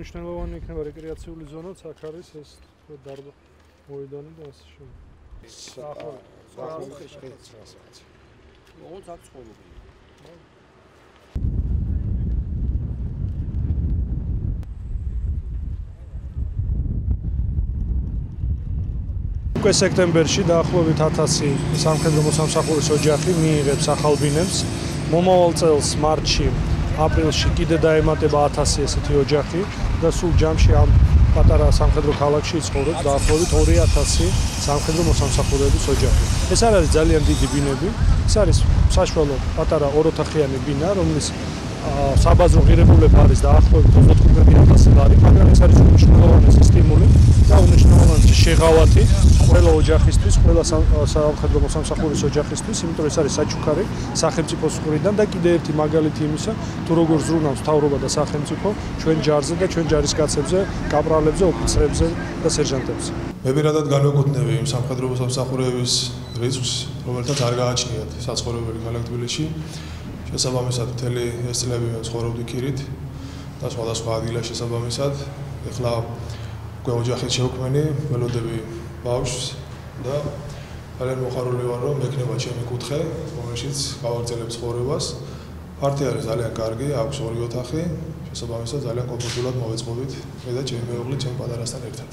მნიშვნელოვანი იქნება რეკრეაციული ზონაც, აქ არის ეს დარბა მოედანი და ასე შემდეგ. უკვე სექტემბერში დაახლოებით 1000 სამხედრო მოსამსახურის ოჯახი მიიღებს ახალ ბინებს. მომავალ წელს მარტში აპრილში კიდე დაემატება 1000 ესეთი ოჯახი და სულ ჯამში ამ პატარა სამხედრო ქალაქში ცხოვრობს დაახლოებით 2000 სამხედრო მოსამსახურეების ოჯახი. ეს არ არის ძალიან დიდი ბინები, ეს არის საშუალო პატარა ოროთახიანი ბინა, რომლის საბაზრო ღირებულება არის დაახლოებით 25,000 ლარი, მაგრამ ეს არის უმნიშვნელოვანესი სტიმული და უმნიშვნელოვანესი შეღავათი ყველა ოჯახისთვის, ყველა სამხედრო მოსამსახურის ოჯახისთვის, იმიტომ რომ ეს არის საჩუქარი სახელმწიფოს მხრიდან და კიდე ერთი მაგალითი იმისა, თუ როგორ ზრუნავს მთავრობა და სახელმწიფო ჩვენ ჯარზე და ჩვენ ჯარისკაცებზე, კაპრალებზე, ოფიცრებზე და სერჟანტებზე. მე პირადად განვეკუთვნები იმ სამხედრო მოსამსახურეების რიცხვს, რომელთაც არ გააჩნიათ საცხოვრებელი ქალაქ თბილისში. შესაბამისად, მთელი ეს წლები მე ცხოვრობდი ქირით და სხვადასხვა ადგილას შესაბამისად, ეხლა უკვე ოჯახით შევქმენი, ველოდები ბავშვს და ძალიან მოხარული ვარ, რომ მექნება ჩემი კუთხე, რომელშიც გავაგრძელებ ცხოვრებას. ფართი არის ძალიან კარგი, აქვს 2 ოთახი, შესაბამისად ძალიან კომფორტულად მოვეწყობით მე და ჩემი მეუღლე ჩემ პატარასთან ერთად.